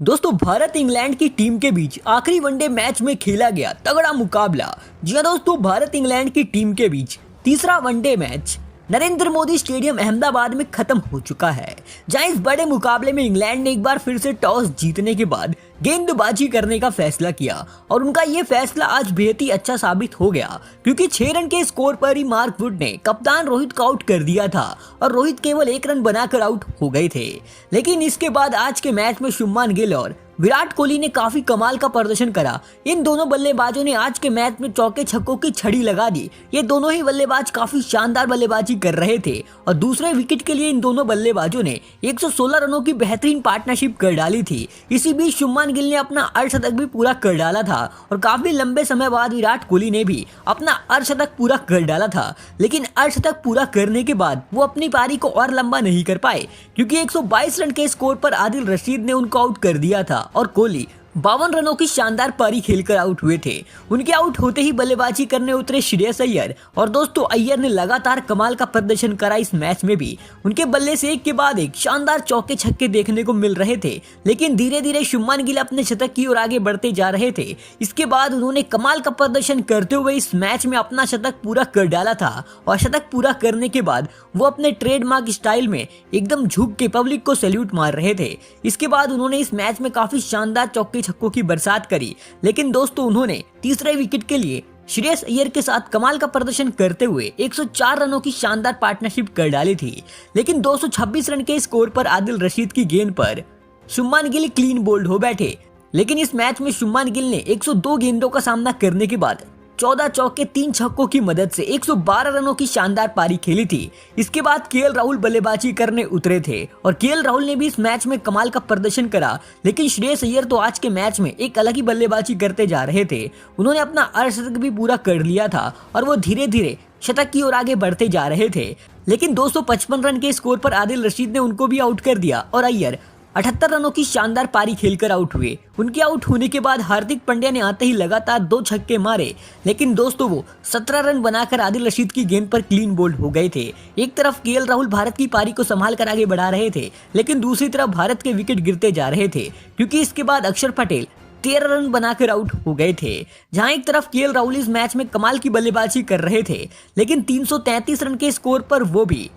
दोस्तों भारत इंग्लैंड की टीम के बीच आखिरी वनडे मैच में खेला गया तगड़ा मुकाबला। जी हां दोस्तों, भारत इंग्लैंड की टीम के बीच तीसरा one day match Narendra Modi stadium Ahmedabad में खत्म हो चुका है, जहां इस बड़े मुकाबले में इंग्लैंड ने एक बार फिर से टॉस जीतने के बाद गेंदबाजी करने का फैसला किया और उनका ये फैसला आज बेहद ही अच्छा साबित हो गया, क्योंकि 6 रन के स्कोर पर ही मार्क वुड ने कप्तान रोहित को आउट कर दिया था और रोहित केवल 1 रन बनाकर आउट हो गए थे। लेकिन इसके बाद आज के मैच में शुभमान गिल और विराट कोहली ने काफी कमाल का प्रदर्शन करा। इन दोनों बल्लेबाजों ने आज के मैच में चौके छक्कों की छड़ी लगा दी। ये दोनों ही बल्लेबाज काफी शानदार बल्लेबाजी कर रहे थे और दूसरे विकेट के लिए इन दोनों बल्लेबाजों ने 116 रनों की बेहतरीन पार्टनरशिप कर डाली थी। इसी बीच शुभमान गिल ने अपना अर्धशतक भी पूरा कर डाला था और काफी लंबे समय बाद विराट कोहली ने भी अपना अर्धशतक पूरा कर डाला था। लेकिन अर्धशतक पूरा करने के बाद वो अपनी पारी को और लंबा नहीं कर पाए, क्योंकि 122 रन के स्कोर पर आदिल रशीद ने उनको आउट कर दिया था और कोहली 52 रनों की शानदार पारी खेलकर आउट हुए थे। उनके आउट होते ही बल्लेबाजी करने उतरे श्रेयस अय्यर और दोस्तों अय्यर ने लगातार कमाल का प्रदर्शन करा। इस मैच में भी उनके बल्ले से एक के बाद एक शानदार चौके छक्के देखने को मिल रहे थे, लेकिन धीरे धीरे शुभमान गिल अपने शतक की ओर आगे बढ़ते जा रहे थे। इसके बाद उन्होंने कमाल का प्रदर्शन करते हुए इस मैच में अपना शतक पूरा कर डाला था और शतक पूरा करने के बाद वो अपने ट्रेडमार्क स्टाइल में एकदम झुक के पब्लिक को सैल्यूट मार रहे थे। इसके बाद उन्होंने इस मैच में काफी शानदार चौके छक्कों की बरसात करी, लेकिन दोस्तों उन्होंने तीसरे विकेट के लिए श्रेयस अय्यर के साथ कमाल का प्रदर्शन करते हुए 104 रनों की शानदार पार्टनरशिप कर डाली थी। लेकिन 226 रन के स्कोर पर आदिल रशीद की गेंद पर शुभमान गिल क्लीन बोल्ड हो बैठे। लेकिन इस मैच में शुभमान गिल ने 102 गेंदों का सामना करने के बाद 14 चौके 3 छक्कों की मदद से 112 रनों की शानदार पारी खेली थी। इसके बाद केएल राहुल बल्लेबाजी करने उतरे थे और केएल राहुल ने भी इस मैच में कमाल का प्रदर्शन करा। लेकिन श्रेयस अय्यर तो आज के मैच में एक अलग ही बल्लेबाजी करते जा रहे थे। उन्होंने अपना अर्धशतक भी पूरा कर लिया था और वो धीरे धीरे शतक की ओर आगे बढ़ते जा रहे थे। लेकिन 255 रन के स्कोर पर आदिल रशीद ने उनको भी आउट कर दिया और अय्यर 78 रनों की शानदार पारी खेलकर आउट हुए। उनके आउट होने के बाद हार्दिक पांड्या ने आते ही लगातार 2 छक्के मारे, लेकिन दोस्तों वो 17 रन बनाकर आदिल रशीद की गेंद पर क्लीन बोल्ड हो गए थे। एक तरफ केएल राहुल भारत की पारी को संभाल कर आगे बढ़ा रहे थे, लेकिन दूसरी तरफ भारत के विकेट गिरते जा रहे थे, क्योंकि इसके बाद अक्षर पटेल 13 रन बनाकर आउट हो गए थे। जहां एक तरफ केएल राहुल इस मैच में कमाल की बल्लेबाजी कर रहे थे, लेकिन 333 रन के स्कोर पर वो भी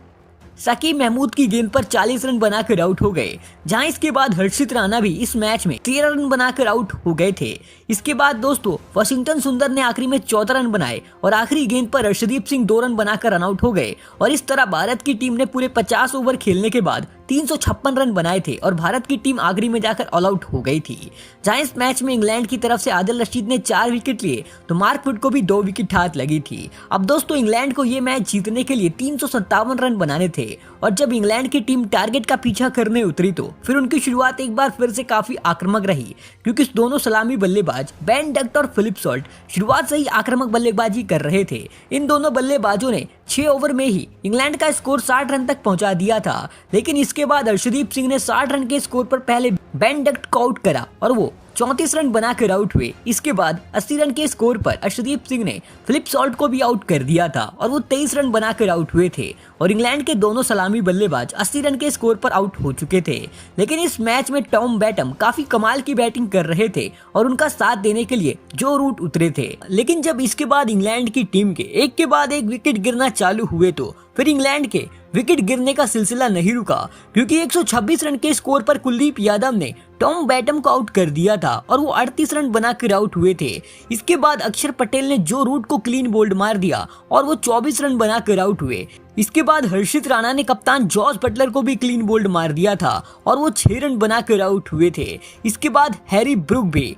शकीब महमूद की गेंद पर 40 रन बनाकर आउट हो गए। जहां इसके बाद हर्षित राणा भी इस मैच में 13 रन बनाकर आउट हो गए थे। इसके बाद दोस्तों वाशिंगटन सुंदर ने आखिरी में 14 रन बनाए और आखिरी गेंद पर अर्शदीप सिंह 2 रन बनाकर रन आउट हो गए। और इस तरह भारत की टीम ने पूरे 50 ओवर खेलने के बाद 356 रन बनाए थे और भारत की टीम आखिरी में जाकर ऑल आउट हो गई थी। जहां इस मैच में इंग्लैंड की तरफ से आदिल रशीद ने 4 विकेट लिए तो मार्क वुड को भी 2 विकेट हाथ लगी थी। अब दोस्तों इंग्लैंड को ये मैच जीतने के लिए 357 रन बनाने थे और जब इंग्लैंड की टीम टारगेट का पीछा करने उतरी तो फिर उनकी शुरुआत एक बार फिर से काफी आक्रामक रही, क्योंकि दोनों सलामी बल्लेबाज बेन डक्ट और फिलिप सॉल्ट शुरुआत से ही आक्रामक बल्लेबाजी कर रहे थे। इन दोनों बल्लेबाजों ने 6 ओवर में ही इंग्लैंड का स्कोर 60 रन तक पहुंचा दिया था। लेकिन इसके बाद अर्शदीप सिंह ने 60 रन के स्कोर पर पहले बेन डक्ट को आउट करा और वो 34 रन बनाकर आउट हुए। इसके बाद 80 रन के स्कोर पर अर्शदीप सिंह ने फिलिप सॉल्ट को भी आउट कर दिया था और वो 23 रन बनाकर आउट हुए थे और इंग्लैंड के दोनों सलामी बल्लेबाज 80 रन के स्कोर पर आउट हो चुके थे। लेकिन इस मैच में टॉम बैटम काफी कमाल की बैटिंग कर रहे थे और उनका साथ देने के लिए जो रूट उतरे थे। लेकिन जब इसके बाद इंग्लैंड की टीम के एक के बाद एक विकेट गिरना चालू हुए तो फिर इंग्लैंड के विकेट गिरने का सिलसिला नहीं रुका, क्योंकि 126 रन के स्कोर पर कुलदीप यादव ने टॉम बैटम को आउट कर दिया था और वो 38 रन बनाकर आउट हुए थे। इसके बाद अक्षर पटेल ने जो रूट को क्लीन बोल्ड मार दिया और वो 24 रन बनाकर आउट हुए। इसके बाद हर्षित राणा ने कप्तान जॉस बटलर को भी क्लीन बोल्ड मार दिया था और वो 6 रन बनाकर आउट हुए थे। इसके बाद हैरी ब्रूक भी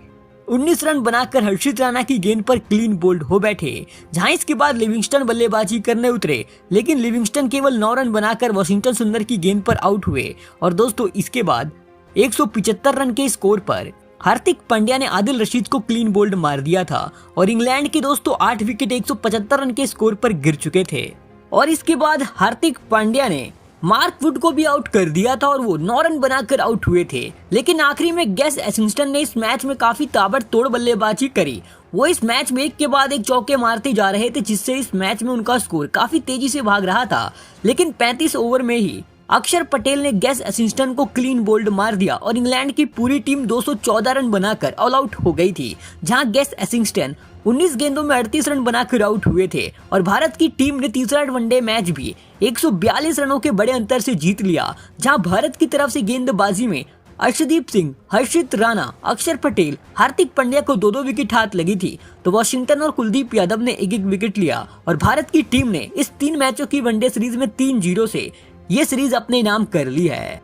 19 रन बनाकर हर्षित राणा की गेंद पर क्लीन बोल्ड हो बैठे। जहां इसके बाद लिविंगस्टन बल्लेबाजी करने उतरे, लेकिन लिविंगस्टन केवल 9 रन बनाकर वाशिंगटन सुंदर की गेंद पर आउट हुए। और दोस्तों इसके बाद 175 रन के स्कोर पर हार्दिक पांड्या ने आदिल रशीद को क्लीन बोल्ड मार दिया था और इंग्लैंड के दोस्तों 8 विकेट 175 रन के स्कोर पर गिर चुके थे। और इसके बाद हार्दिक पांड्या ने मार्क वुड को भी आउट कर दिया था और वो 9 रन बनाकर आउट हुए थे। लेकिन आखिरी में गेस एशिंगटन ने इस मैच में काफी ताबड़तोड़ बल्लेबाजी करी। वो इस मैच में एक के बाद एक चौके मारते जा रहे थे, जिससे इस मैच में उनका स्कोर काफी तेजी से भाग रहा था। लेकिन 35 ओवर में ही अक्षर पटेल ने गेस एसिस्टेंट को क्लीन बोल्ड मार दिया और इंग्लैंड की पूरी टीम 214 रन बनाकर ऑल आउट हो गई थी, जहां गेस एसिस्टेंट 19 गेंदों में 38 रन बनाकर आउट हुए थे। और भारत की टीम ने तीसरा वनडे मैच भी 142 रनों के बड़े अंतर से जीत लिया, जहां भारत की तरफ से गेंदबाजी में अर्शदीप सिंह, हर्षित राणा, अक्षर पटेल, हार्दिक पांड्या को 2-2 विकेट हाथ लगी थी, तो वॉशिंगटन और कुलदीप यादव ने 1-1 विकेट लिया। और भारत की टीम ने इस 3 मैचों की वनडे सीरीज में 3-0 से ये सीरीज अपने नाम कर ली है।